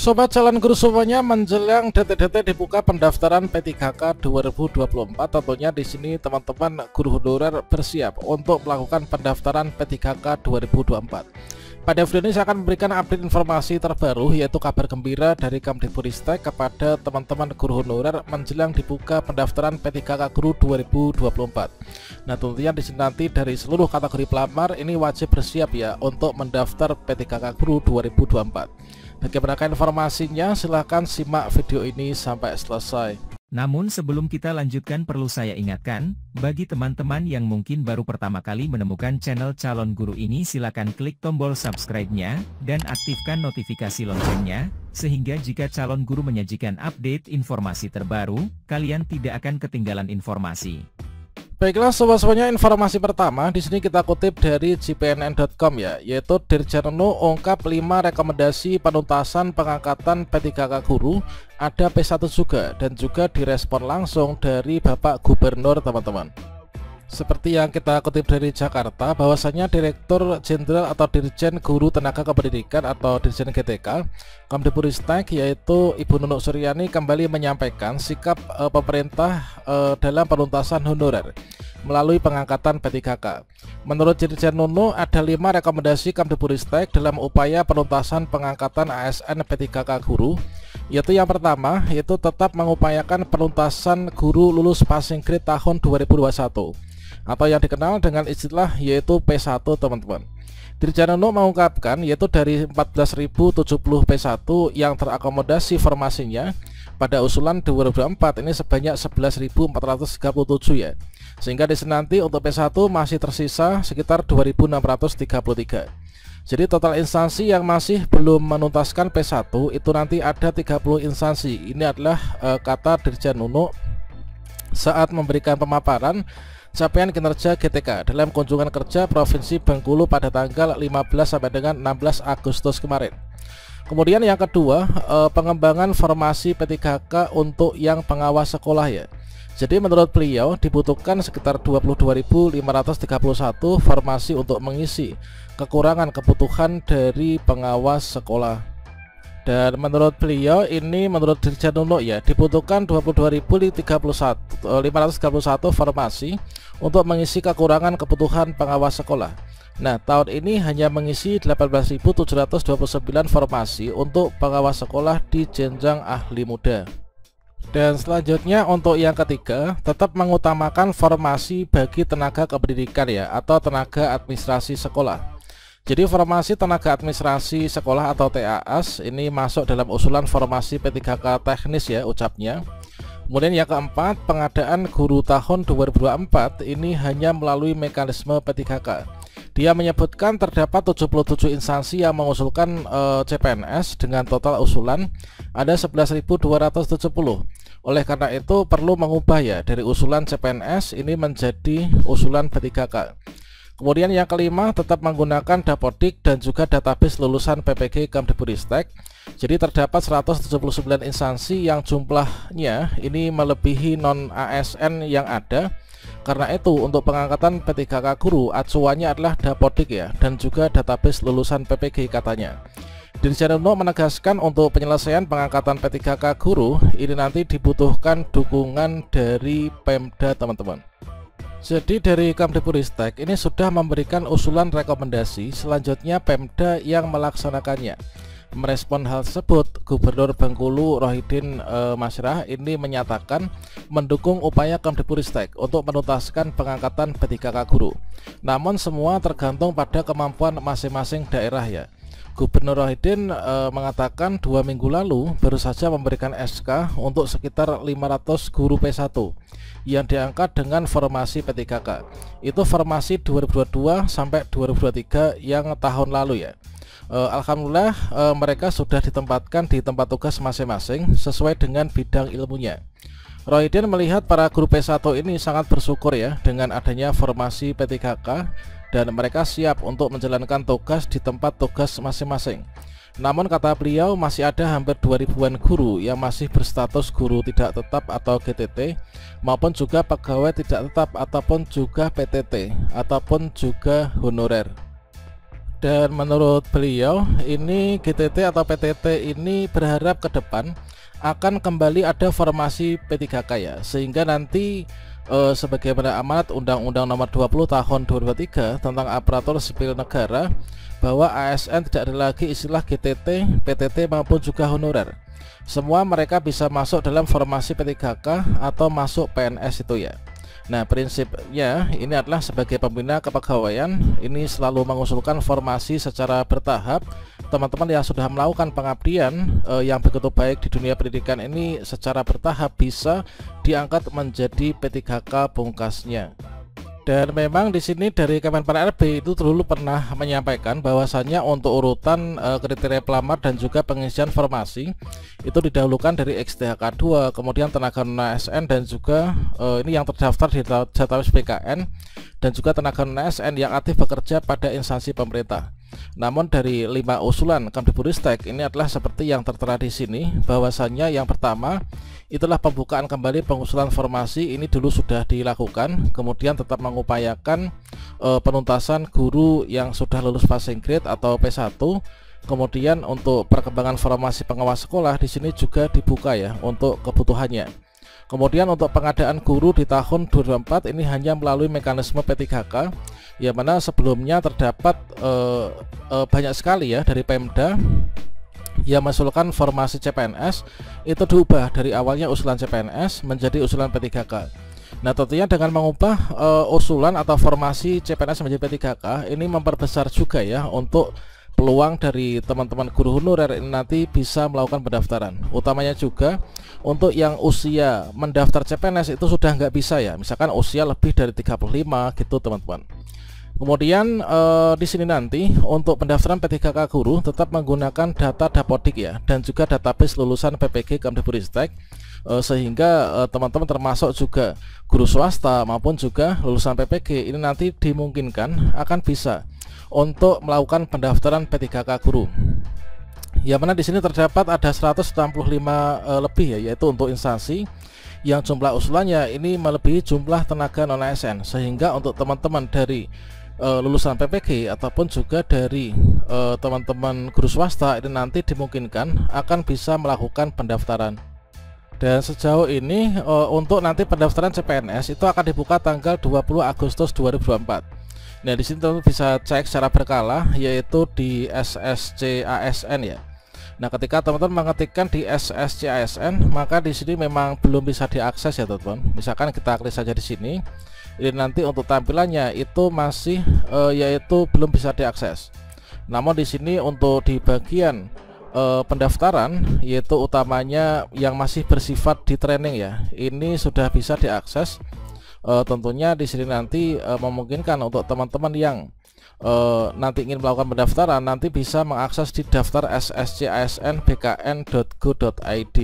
Sobat calon guru semuanya, menjelang detik-detik dibuka pendaftaran P3K 2024. Tentunya di sini teman-teman guru honorer bersiap untuk melakukan pendaftaran P3K 2024. Pada video ini saya akan memberikan update informasi terbaru, yaitu kabar gembira dari Kemdikbudristek kepada teman-teman guru honorer menjelang dibuka pendaftaran P3K Guru 2024. Nah, tentunya di sini nanti dari seluruh kategori pelamar ini wajib bersiap ya untuk mendaftar P3K Guru 2024. Bagaimana informasinya? Silahkan simak video ini sampai selesai. Namun sebelum kita lanjutkan, perlu saya ingatkan, bagi teman-teman yang mungkin baru pertama kali menemukan channel Calon Guru ini, silakan klik tombol subscribe-nya, dan aktifkan notifikasi loncengnya, sehingga jika Calon Guru menyajikan update informasi terbaru, kalian tidak akan ketinggalan informasi. Baiklah sobat semuanya, informasi pertama di sini kita kutip dari jpnn.com ya, yaitu Dirjen Nunu ungkap 5 rekomendasi penuntasan pengangkatan P3K Guru, ada P1 juga, dan juga direspon langsung dari Bapak Gubernur teman-teman. Seperti yang kita kutip dari Jakarta, bahwasanya Direktur Jenderal atau Dirjen Guru Tenaga Kependidikan atau Dirjen GTK Kemdikbudristek, yaitu Ibu Nunuk Suryani, kembali menyampaikan sikap pemerintah dalam penuntasan honorer melalui pengangkatan P3K. Menurut Dirjen Nunu, ada 5 rekomendasi Kemdikbudristek dalam upaya penuntasan pengangkatan ASN P3K Guru, yaitu yang pertama, yaitu tetap mengupayakan penuntasan guru lulus passing grade tahun 2021 atau yang dikenal dengan istilah yaitu P1 teman-teman. Dirjen Nunu mengungkapkan yaitu dari 14.070 P1 yang terakomodasi formasinya pada usulan 2024 ini sebanyak 11.437 ya. Sehingga di sini nanti untuk P1 masih tersisa sekitar 2.633. Jadi total instansi yang masih belum menuntaskan P1 itu nanti ada 30 instansi. Ini adalah kata Dirjen Nunu saat memberikan pemaparan capaian kinerja GTK dalam kunjungan kerja Provinsi Bengkulu pada tanggal 15 sampai dengan 16 Agustus kemarin. Kemudian yang kedua, pengembangan formasi P3K untuk yang pengawas sekolah ya. Jadi menurut beliau dibutuhkan sekitar 22.531 formasi untuk mengisi kekurangan kebutuhan dari pengawas sekolah. Dan menurut beliau ini, menurut Dirjen Nunu ya, dibutuhkan 22.531 formasi untuk mengisi kekurangan kebutuhan pengawas sekolah. Nah, tahun ini hanya mengisi 18.729 formasi untuk pengawas sekolah di jenjang ahli muda. Dan selanjutnya untuk yang ketiga, tetap mengutamakan formasi bagi tenaga kependidikan ya, atau tenaga administrasi sekolah. Jadi formasi tenaga administrasi sekolah atau TAS ini masuk dalam usulan formasi P3K teknis ya ucapnya. Kemudian yang keempat, pengadaan guru tahun 2024 ini hanya melalui mekanisme P3K. Dia menyebutkan terdapat 77 instansi yang mengusulkan CPNS dengan total usulan ada 11.270. Oleh karena itu perlu mengubah ya dari usulan CPNS ini menjadi usulan P3K. Kemudian yang kelima, tetap menggunakan Dapodik dan juga database lulusan PPG Kemdikbudristek. Jadi terdapat 179 instansi yang jumlahnya ini melebihi non-ASN yang ada. Karena itu untuk pengangkatan P3K Guru acuannya adalah Dapodik ya, dan juga database lulusan PPG katanya. Dirjen Nunu menegaskan untuk penyelesaian pengangkatan P3K Guru ini nanti dibutuhkan dukungan dari Pemda teman-teman. Jadi dari Kemdikbudristek ini sudah memberikan usulan rekomendasi, selanjutnya Pemda yang melaksanakannya. Merespon hal tersebut, Gubernur Bengkulu Rohidin Masyrah ini menyatakan mendukung upaya Kemdikbudristek untuk menuntaskan pengangkatan P3K Guru. Namun semua tergantung pada kemampuan masing-masing daerah ya. Gubernur Rohidin mengatakan 2 minggu lalu baru saja memberikan SK untuk sekitar 500 guru P1 yang diangkat dengan formasi P3K. Itu formasi 2022 sampai 2023 yang tahun lalu ya. Alhamdulillah mereka sudah ditempatkan di tempat tugas masing-masing sesuai dengan bidang ilmunya. Rohidin melihat para guru P1 ini sangat bersyukur ya dengan adanya formasi P3K dan mereka siap untuk menjalankan tugas di tempat tugas masing-masing. Namun kata beliau masih ada hampir 2.000-an guru yang masih berstatus guru tidak tetap atau GTT maupun juga pegawai tidak tetap ataupun juga PTT ataupun juga honorer. Dan menurut beliau, ini GTT atau PTT ini berharap ke depan akan kembali ada formasi P3K ya, sehingga nanti sebagaimana amanat Undang-Undang Nomor 20 Tahun 2003 tentang Aparatur Sipil Negara, bahwa ASN tidak ada lagi istilah GTT, PTT maupun juga honorer. Semua mereka bisa masuk dalam formasi P3K atau masuk PNS itu ya. Nah, prinsipnya ini adalah sebagai pembina kepegawaian ini selalu mengusulkan formasi secara bertahap. Teman-teman yang sudah melakukan pengabdian yang begitu baik di dunia pendidikan ini secara bertahap bisa diangkat menjadi P3K pungkasnya. Dan memang di sini dari Kemenpan RB itu dulu pernah menyampaikan bahwasannya untuk urutan kriteria pelamar dan juga pengisian formasi itu didahulukan dari XDHK 2, kemudian tenaga non ASN dan juga ini yang terdaftar di database BKN, dan juga tenaga non ASN yang aktif bekerja pada instansi pemerintah. Namun dari 5 usulan Kemdikbudristek ini adalah seperti yang tertera di sini, bahwasannya yang pertama itulah pembukaan kembali pengusulan formasi ini dulu sudah dilakukan, kemudian tetap mengupayakan penuntasan guru yang sudah lulus passing grade atau P1. Kemudian untuk perkembangan formasi pengawas sekolah di sini juga dibuka ya untuk kebutuhannya. Kemudian untuk pengadaan guru di tahun 2004 ini hanya melalui mekanisme P3K, yang mana sebelumnya terdapat banyak sekali ya dari Pemda yang mengusulkan formasi CPNS itu diubah dari awalnya usulan CPNS menjadi usulan P3K. Nah, tentunya dengan mengubah usulan atau formasi CPNS menjadi P3K ini memperbesar juga ya untuk peluang dari teman-teman guru honorer ini nanti bisa melakukan pendaftaran. Utamanya juga untuk yang usia mendaftar CPNS itu sudah nggak bisa ya, misalkan usia lebih dari 35 gitu teman-teman. Kemudian di sini nanti untuk pendaftaran P3K guru tetap menggunakan data Dapodik ya, dan juga database lulusan PPG Kemdikbudristek, sehingga teman-teman termasuk juga guru swasta maupun juga lulusan PPG ini nanti dimungkinkan akan bisa untuk melakukan pendaftaran P3K guru. Yang mana di sini terdapat ada 165 lebih ya, yaitu untuk instansi yang jumlah usulannya ini melebihi jumlah tenaga non ASN, sehingga untuk teman-teman dari lulusan PPG ataupun juga dari teman-teman guru swasta ini nanti dimungkinkan akan bisa melakukan pendaftaran. Dan sejauh ini untuk nanti pendaftaran CPNS itu akan dibuka tanggal 20 Agustus 2024. Nah, di sini teman bisa cek secara berkala yaitu di SSC ASN ya. Nah, ketika teman-teman mengetikkan di SSC ASN, maka di sini memang belum bisa diakses ya teman-teman. Misalkan kita klik saja di sini. Ini nanti untuk tampilannya itu masih yaitu belum bisa diakses. Namun di sini untuk di bagian pendaftaran yaitu utamanya yang masih bersifat di training ya, ini sudah bisa diakses. Tentunya di sini nanti memungkinkan untuk teman-teman yang nanti ingin melakukan pendaftaran nanti bisa mengakses di daftar SSC ASN bkn.go.id.